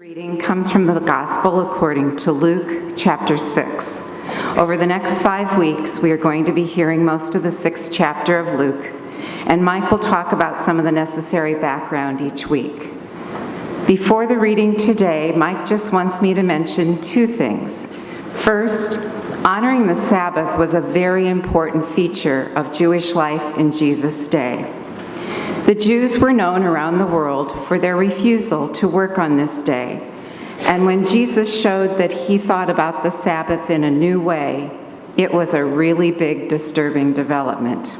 Reading comes from the Gospel according to Luke chapter 6. Over the next 5 weeks, we are going to be hearing most of the 6th chapter of Luke, and Mike will talk about some of the necessary background each week. Before the reading today, Mike just wants me to mention 2 things. First, honoring the Sabbath was a very important feature of Jewish life in Jesus' day. The Jews were known around the world for their refusal to work on this day, and when Jesus showed that he thought about the Sabbath in a new way, it was a really big, disturbing development.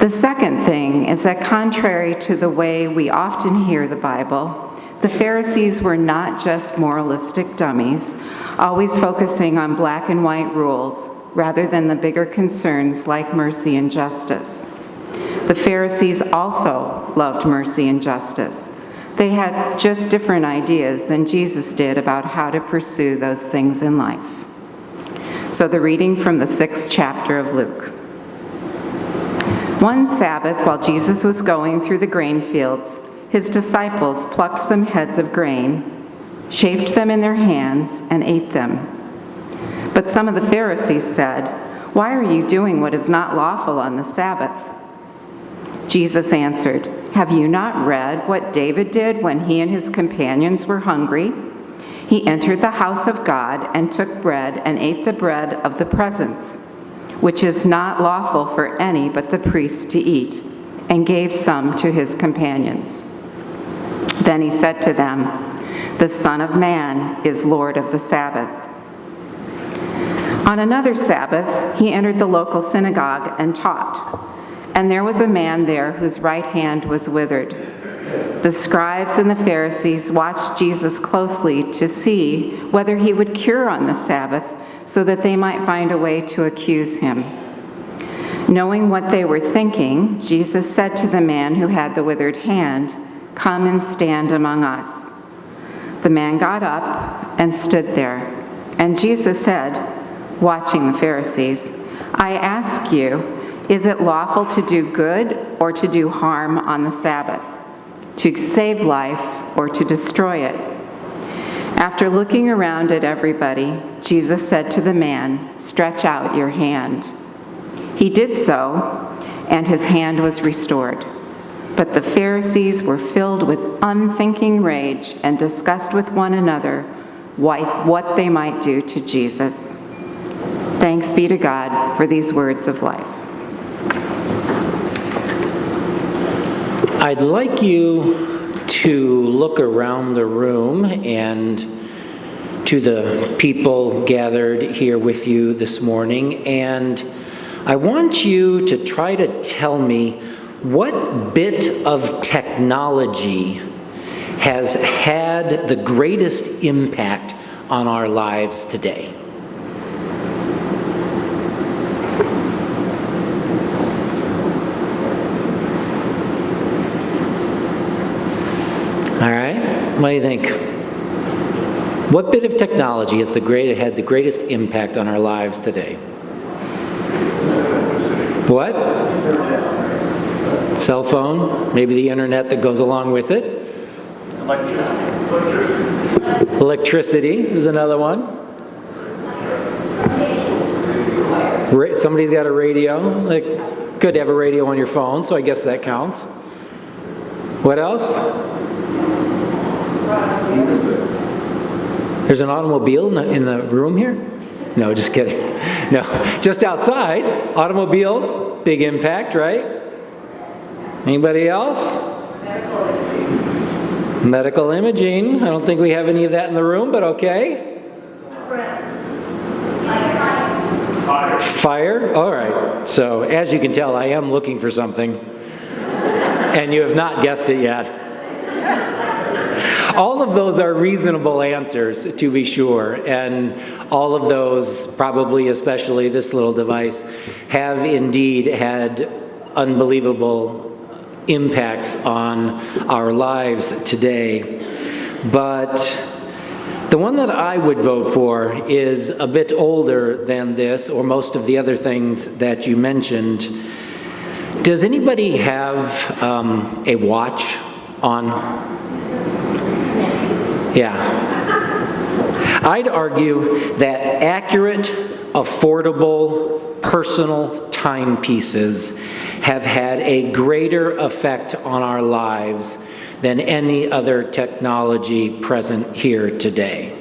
The second thing is that contrary to the way we often hear the Bible, the Pharisees were not just moralistic dummies, always focusing on black and white rules rather than the bigger concerns like mercy and justice. The Pharisees also loved mercy and justice. They had just different ideas than Jesus did about how to pursue those things in life. So the reading from the 6th chapter of Luke. One Sabbath, while Jesus was going through the grain fields, his disciples plucked some heads of grain, shaved them in their hands, and ate them. But some of the Pharisees said, "Why are you doing what is not lawful on the Sabbath?" Jesus answered, "Have you not read what David did when he and his companions were hungry? He entered the house of God and took bread and ate the bread of the presence, which is not lawful for any but the priests to eat, and gave some to his companions. Then he said to them, 'The Son of Man is Lord of the Sabbath.'" On another Sabbath, he entered the local synagogue and taught. And there was a man there whose right hand was withered. The scribes and the Pharisees watched Jesus closely to see whether he would cure on the Sabbath so that they might find a way to accuse him. Knowing what they were thinking, Jesus said to the man who had the withered hand, "Come and stand among us." The man got up and stood there. And Jesus said, watching the Pharisees, "I ask you, is it lawful to do good or to do harm on the Sabbath, to save life or to destroy it?" After looking around at everybody, Jesus said to the man, "Stretch out your hand." He did so, and his hand was restored. But the Pharisees were filled with unthinking rage and discussed with one another what they might do to Jesus. Thanks be to God for these words of life. I'd like you to look around the room and to the people gathered here with you this morning, and I want you to try to tell me what bit of technology has had the greatest impact on our lives today. All right, what do you think? What bit of technology has had the greatest impact on our lives today? What? Cell phone, maybe the internet that goes along with it. Electricity is another one. Somebody's got a radio. Could have a radio on your phone, so I guess that counts. What else? There's an automobile in the room here? No, just kidding. No, just outside. Automobiles, big impact, right? Anybody else? Medical imaging. I don't think we have any of that in the room, but okay. Fire? All right. So, as you can tell, I am looking for something, and you have not guessed it yet. All of those are reasonable answers, to be sure, and all of those, probably especially this little device, have indeed had unbelievable impacts on our lives today. But the one that I would vote for is a bit older than this, or most of the other things that you mentioned. Does anybody have a watch on? Yeah. I'd argue that accurate, affordable, personal timepieces have had a greater effect on our lives than any other technology present here today.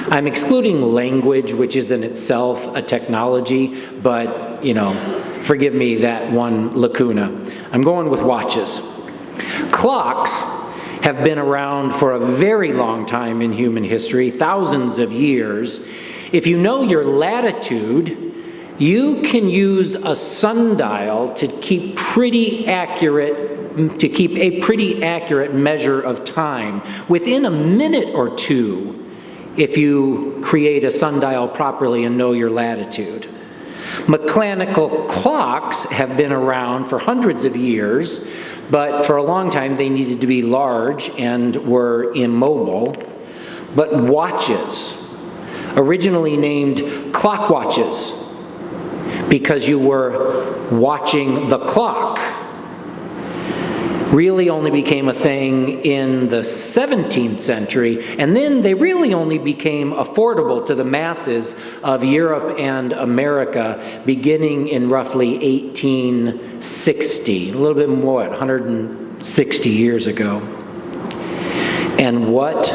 I'm excluding language, which is in itself a technology, but, forgive me that one lacuna. I'm going with watches. Clocks have been around for a very long time in human history, thousands of years. If you know your latitude, you can use a sundial to keep a pretty accurate measure of time within a minute or two if you create a sundial properly and know your latitude. Mechanical clocks have been around for hundreds of years, but for a long time they needed to be large and were immobile. But watches, originally named clock watches, because you were watching the clock, really only became a thing in the 17th century, and then they really only became affordable to the masses of Europe and America beginning in roughly 1860, a little bit more, 160 years ago. And what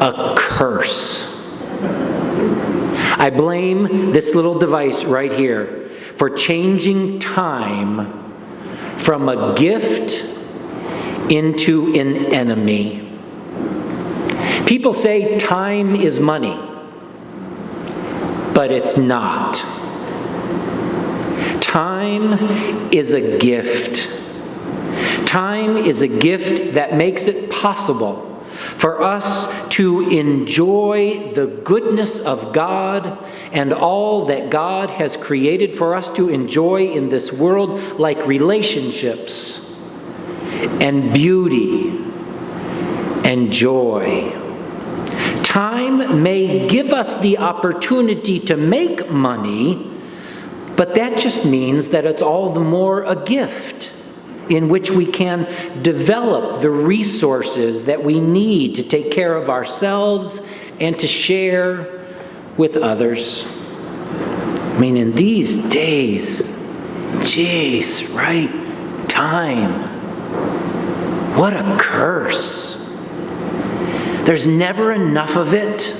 a curse. I blame this little device right here for changing time from a gift into an enemy. People say time is money, but it's not. Time is a gift. Time is a gift that makes it possible for us to enjoy the goodness of God and all that God has created for us to enjoy in this world, like relationships and beauty and joy. Time may give us the opportunity to make money, but that just means that it's all the more a gift in which we can develop the resources that we need to take care of ourselves and to share with others. I mean, in these days, geez, right? Time. What a curse. There's never enough of it.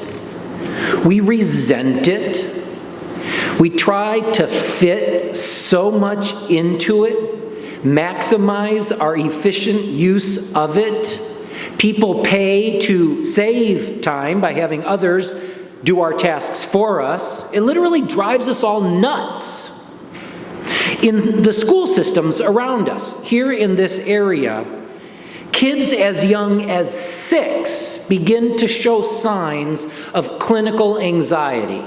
We resent it. We try to fit so much into it, maximize our efficient use of it. People pay to save time by having others do our tasks for us. It literally drives us all nuts. In the school systems around us, here in this area, kids as young as 6 begin to show signs of clinical anxiety.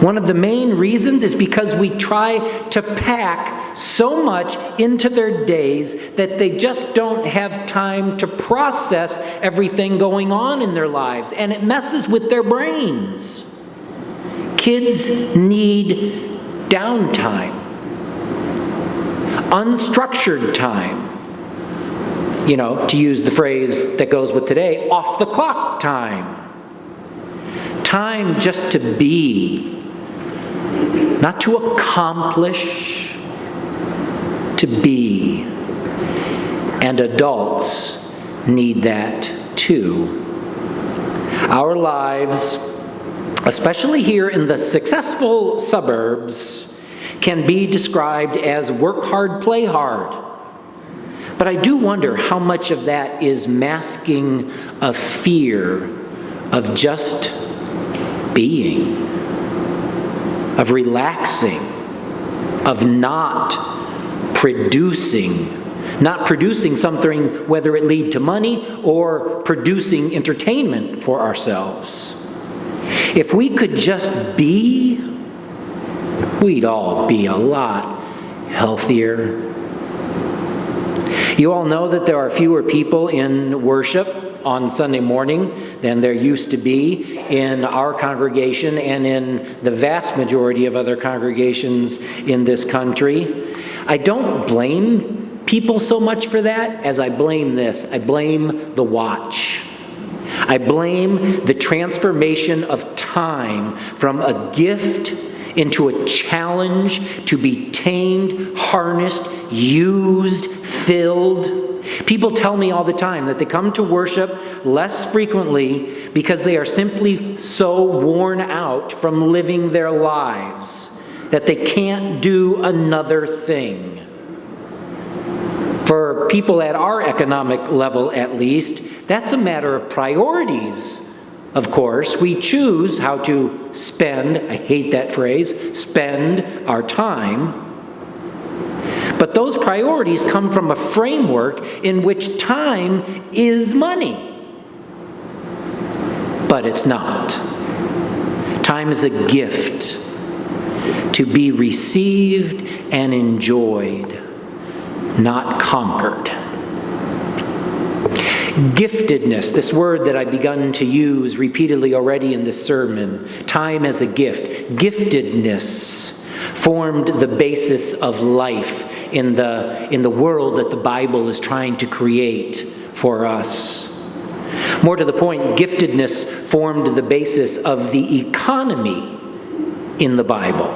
One of the main reasons is because we try to pack so much into their days that they just don't have time to process everything going on in their lives, and it messes with their brains. Kids need downtime, unstructured time. To use the phrase that goes with today, off the clock time. Time just to be. Not to accomplish, to be. And adults need that too. Our lives, especially here in the successful suburbs, can be described as work hard, play hard. But I do wonder how much of that is masking a fear of just being, of relaxing, of not producing something, whether it lead to money or producing entertainment for ourselves. If we could just be, we'd all be a lot healthier. You all know that there are fewer people in worship on Sunday morning than there used to be in our congregation and in the vast majority of other congregations in this country. I don't blame people so much for that as I blame this. I blame the watch. I blame the transformation of time from a gift into a challenge to be tamed, harnessed, used, filled. People tell me all the time that they come to worship less frequently because they are simply so worn out from living their lives that they can't do another thing. For people at our economic level, at least, that's a matter of priorities. Of course, we choose how to spend, I hate that phrase, spend our time. But those priorities come from a framework in which time is money. But it's not. Time is a gift to be received and enjoyed, not conquered. Giftedness, this word that I've begun to use repeatedly already in this sermon, time as a gift. Giftedness formed the basis of life in the world that the Bible is trying to create for us. More to the point, giftedness formed the basis of the economy in the Bible.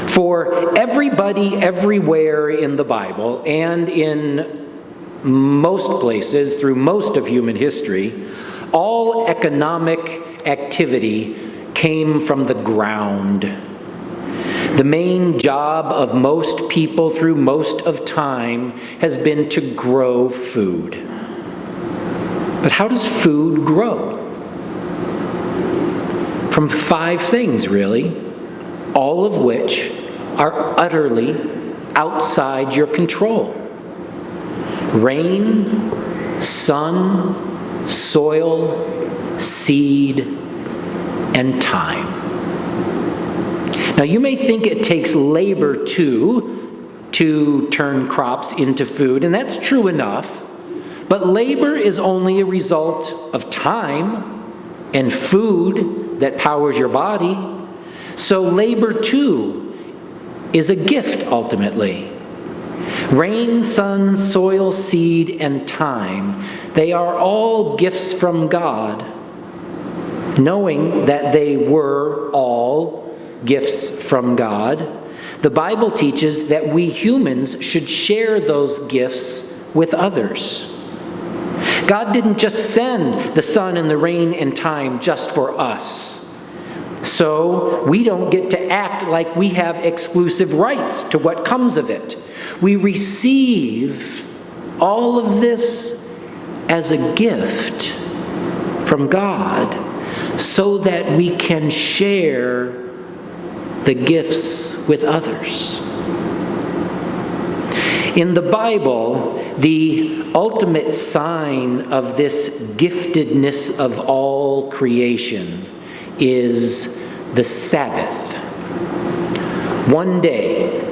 For everybody, everywhere in the Bible, and in most places through most of human history, all economic activity came from the ground. The main job of most people through most of time has been to grow food. But how does food grow? From 5 things, really, all of which are utterly outside your control. Rain, sun, soil, seed, and time. Now, you may think it takes labor to turn crops into food, and that's true enough, but labor is only a result of time and food that powers your body. So labor, too, is a gift ultimately. Rain, sun, soil, seed, and time, they are all gifts from God. Knowing that they were all gifts from God, the Bible teaches that we humans should share those gifts with others. God didn't just send the sun and the rain and time just for us. So we don't get to act like we have exclusive rights to what comes of it. We receive all of this as a gift from God so that we can share the gifts with others. In the Bible, the ultimate sign of this giftedness of all creation is the Sabbath. One day,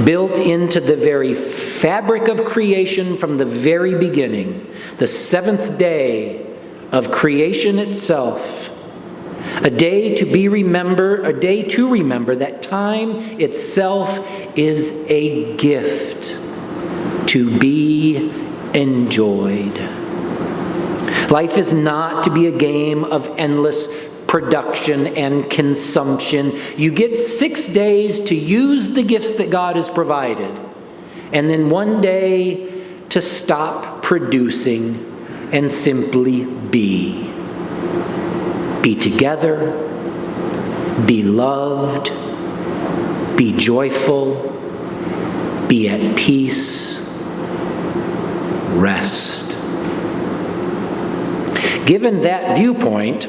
built into the very fabric of creation from the very beginning, the 7th day of creation itself, a day to remember that time itself is a gift to be enjoyed. Life is not to be a game of endless production and consumption. You get 6 days to use the gifts that God has provided, and then one day to stop producing and simply be. Be together, be loved, be joyful, be at peace, rest. Given that viewpoint,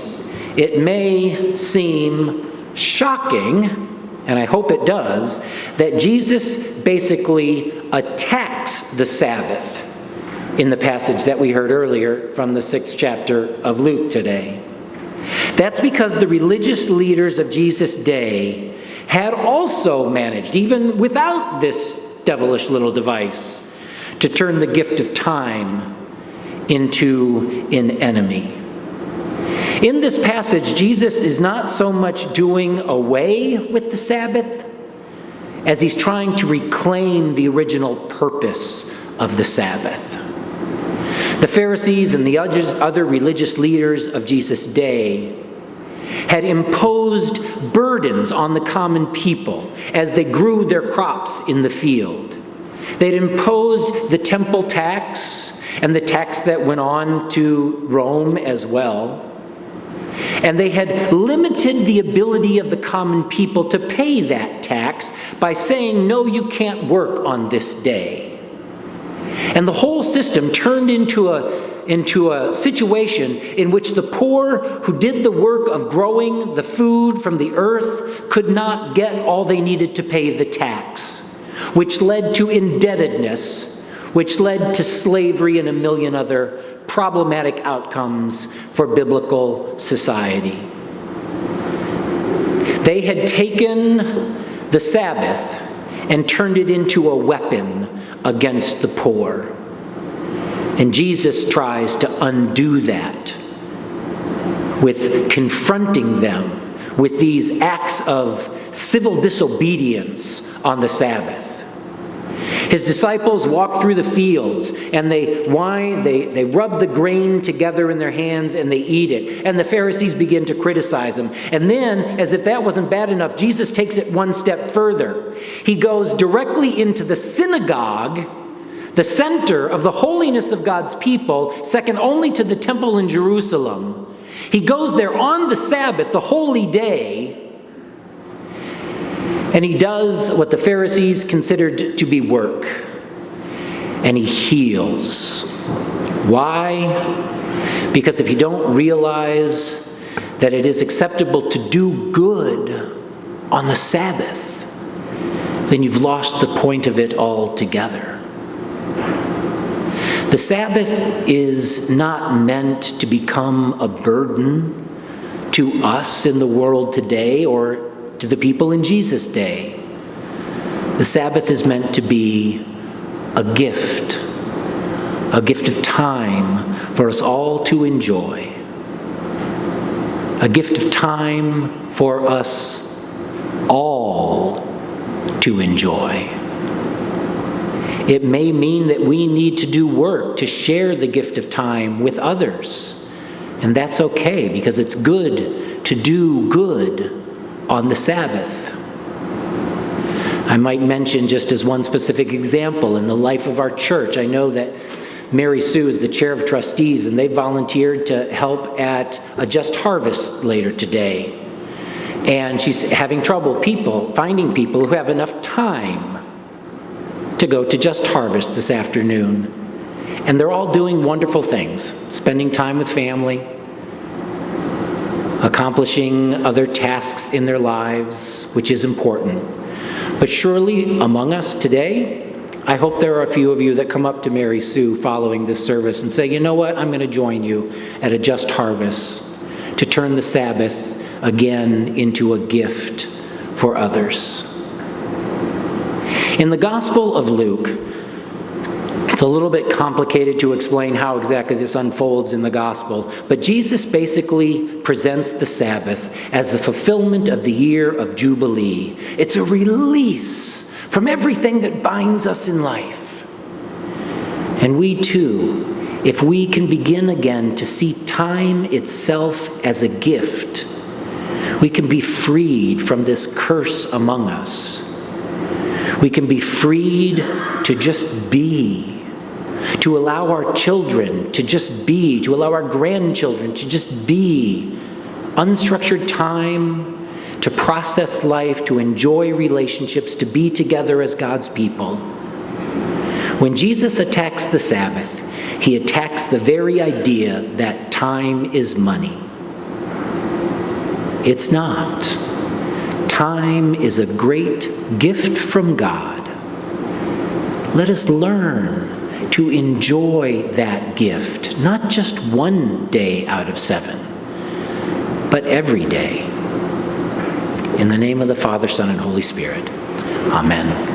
it may seem shocking, and I hope it does, that Jesus basically attacks the Sabbath in the passage that we heard earlier from the 6th chapter of Luke today. That's because the religious leaders of Jesus' day had also managed, even without this devilish little device, to turn the gift of time into an enemy. In this passage, Jesus is not so much doing away with the Sabbath as he's trying to reclaim the original purpose of the Sabbath. The Pharisees and the other religious leaders of Jesus' day had imposed burdens on the common people as they grew their crops in the field. They'd imposed the temple tax and the tax that went on to Rome as well. And they had limited the ability of the common people to pay that tax by saying, no, you can't work on this day. And the whole system turned into a situation in which the poor who did the work of growing the food from the earth could not get all they needed to pay the tax, which led to indebtedness, which led to slavery and a million other problematic outcomes for biblical society. They had taken the Sabbath and turned it into a weapon against the poor. And Jesus tries to undo that with confronting them with these acts of civil disobedience on the Sabbath. His disciples walk through the fields and they rub the grain together in their hands and they eat it. And the Pharisees begin to criticize them. And then, as if that wasn't bad enough, Jesus takes it one step further. He goes directly into the synagogue, the center of the holiness of God's people, second only to the temple in Jerusalem. He goes there on the Sabbath, the holy day, and he does what the Pharisees considered to be work. And he heals. Why? Because if you don't realize that it is acceptable to do good on the Sabbath, then you've lost the point of it altogether. The Sabbath is not meant to become a burden to us in the world today or to the people in Jesus' day. The Sabbath is meant to be a gift of time for us all to enjoy, a gift of time for us all to enjoy. It may mean that we need to do work to share the gift of time with others, and that's okay because it's good to do good on the Sabbath. I might mention just as one specific example in the life of our church. I know that Mary Sue is the chair of trustees and they volunteered to help at a Just Harvest later today. And she's having trouble finding people who have enough time to go to Just Harvest this afternoon. And they're all doing wonderful things, spending time with family, accomplishing other tasks in their lives, which is important. But surely among us today, I hope there are a few of you that come up to Mary Sue following this service and say, you know what, I'm going to join you at a Just Harvest to turn the Sabbath again into a gift for others. In the Gospel of Luke, it's a little bit complicated to explain how exactly this unfolds in the gospel, but Jesus basically presents the Sabbath as the fulfillment of the year of Jubilee. It's a release from everything that binds us in life. And we too, if we can begin again to see time itself as a gift, we can be freed from this curse among us. We can be freed to just be. To allow our children to just be, to allow our grandchildren to just be. Unstructured time to process life, to enjoy relationships, to be together as God's people. When Jesus attacks the Sabbath, he attacks the very idea that time is money. It's not. Time is a great gift from God. Let us learn to enjoy that gift, not just one day out of 7, but every day. In the name of the Father, Son, and Holy Spirit. Amen.